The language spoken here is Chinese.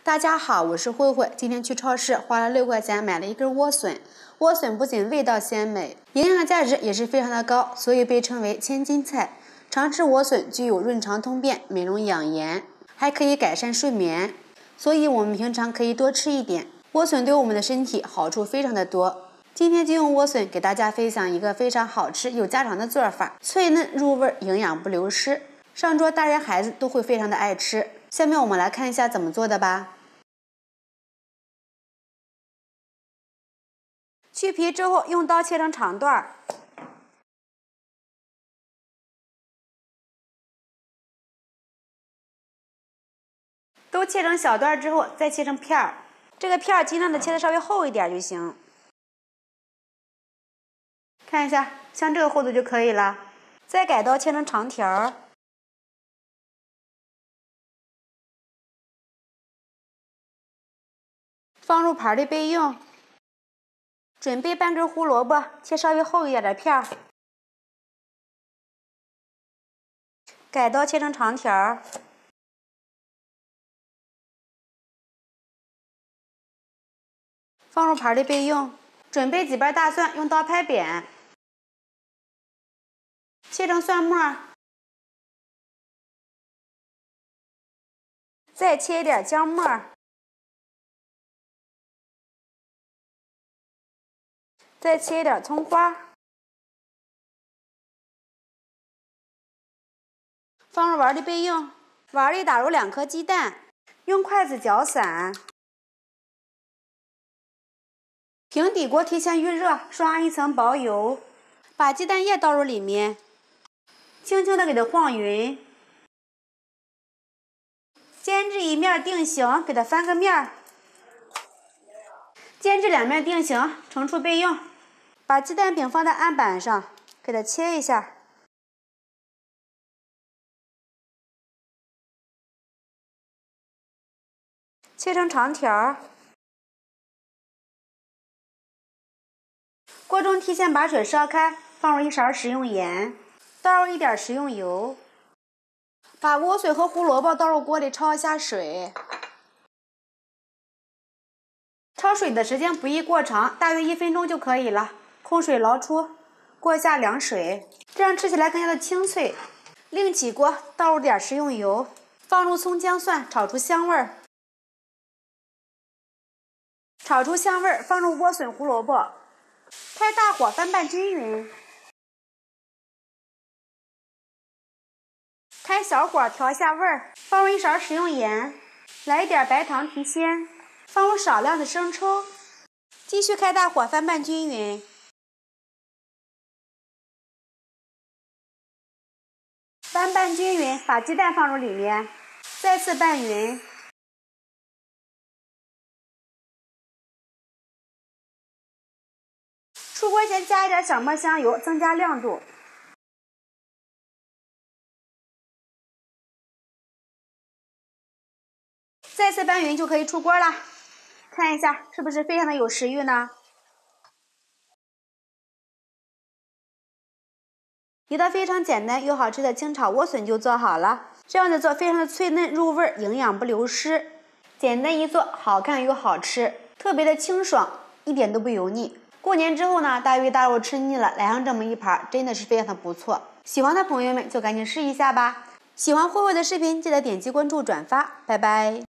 大家好，我是慧慧。今天去超市花了6块钱买了一根莴笋。莴笋不仅味道鲜美，营养价值也是非常的高，所以被称为千金菜。常吃莴笋具有润肠通便、美容养颜，还可以改善睡眠，所以我们平常可以多吃一点。莴笋对我们的身体好处非常的多。今天就用莴笋给大家分享一个非常好吃又家常的做法，脆嫩入味，营养不流失，上桌大人孩子都会非常的爱吃。下面我们来看一下怎么做的吧。去皮之后，用刀切成长段，都切成小段之后，再切成片儿。这个片儿尽量的切的稍微厚一点就行。看一下，像这个厚度就可以了。再改刀切成长条，放入盘里备用。准备半根胡萝卜，切稍微厚一点的片儿，改刀切成长条，放入盘里备用。准备几瓣大蒜，用刀拍扁，切成蒜末，再切一点姜末，再切一点葱花，放入碗里备用。碗里打入2颗鸡蛋，用筷子搅散。平底锅提前预热，刷上1层薄油，把鸡蛋液倒入里面，轻轻的给它晃匀。煎至一面定型，给它翻个面。煎至2面定型，盛出备用。把鸡蛋饼放在案板上，给它切一下。切成长条。锅中提前把水烧开，放入1勺食用盐，倒入1点食用油，把莴笋和胡萝卜倒入锅里焯一下水。焯水的时间不宜过长，大约1分钟就可以了。空水捞出，过一下凉水，这样吃起来更加的清脆。另起锅，倒入点食用油，放入葱姜蒜，炒出香味儿。炒出香味儿，放入莴笋、胡萝卜，开大火翻拌均匀。开小火调一下味儿，放入1勺食用盐，来一点白糖提鲜，放入少量的生抽，继续开大火翻拌均匀。翻拌均匀，把鸡蛋放入里面，再次拌匀。出锅前加一点小磨香油，增加亮度。再次拌匀就可以出锅了。看一下是不是非常的有食欲呢？一道非常简单又好吃的清炒莴笋就做好了。这样子做非常的脆嫩入味，营养不流失。简单一做，好看又好吃，特别的清爽，一点都不油腻。过年之后呢，大鱼大肉吃腻了，来上这么一盘，真的是非常的不错。喜欢的朋友们就赶紧试一下吧。喜欢慧慧的视频，记得点击关注、转发，拜拜。